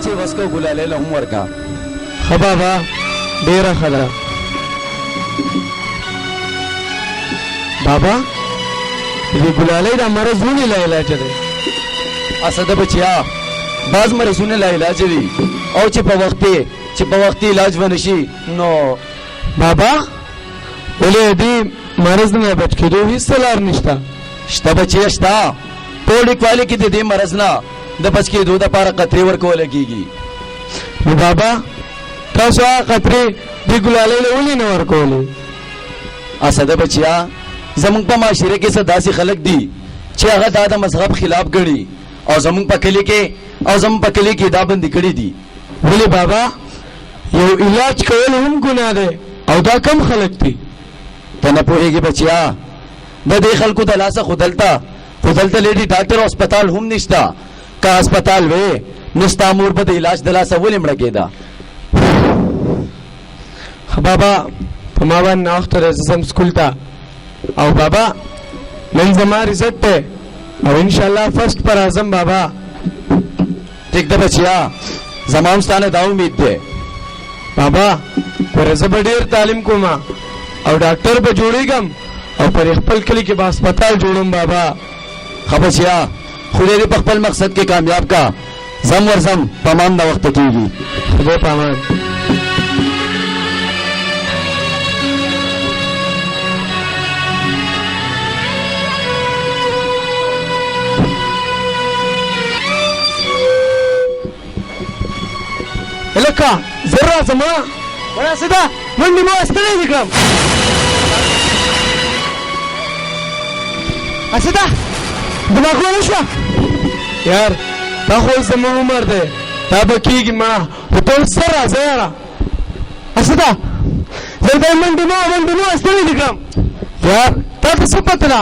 چې وسکو ګلاله له هم ورکا. بابا ډیره خدا بابا دې ګلاله د مرز ونی لا علاج دی. اسده بچیا باز مرزونه لا علاج دي او چې په وخت علاج ونشي نو بابا ولې دې مرز نه بچ کېدو هیڅ لار نشته. شته بچیا شته ټول کواله کې د دې مرز نه د بچ کېدو د لپاره قطرې ورکول کېږي. نو بابا تاسو هغه قطرې دې ګلاله له ولې نه ورکولې؟ اسده بچیا زمونږ په معاشره کې څه داسې خلک دي چې هغه د مذهب خلاف ګڼي او زمونږ په کلی کې دا بندي کړي دي. ولې بابا یو علاج کول هم ګناه دی او دا کم خلک دي. ته نه پوهېږې بچیا د دې خلکو د لاسه خو دلته لیډي ډاکټر او هسپتال هم نشته. که هسپتال وې نو ستا مور به د علاج د لاسه ولې مړه کېده. بابا په ما باندې ناوخته راځه ځم سکول ته او بابا نن زما رزلټ دی او انشاءالله فرسټ پر اعظم بابا. ټیک ده بچیا زما هم ستا نه دا امید دی. بابا ګوره زه به ډېر تعلیم کوم او ډاکټر به جوړېږم او پر خپل کلي کې به هسپتال جوړوم بابا. ښه بچیا خدای دې په خپل مقصد کې کامیاب کا. زم ورزم پامان د وخته کېږي. خدای پامان. لکه زه راځم وړه سده منډې مو ستړی دې کړم. اسده دماغ نه شوه یار دا خو زما عمر دی دا به کېږي ما خو ټول سر راځه یاره. اسده زه دا منډې مو ستړی دې کړم یار تا ته څه پته ده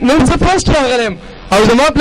نن زه فرسټ راغلی یم او زما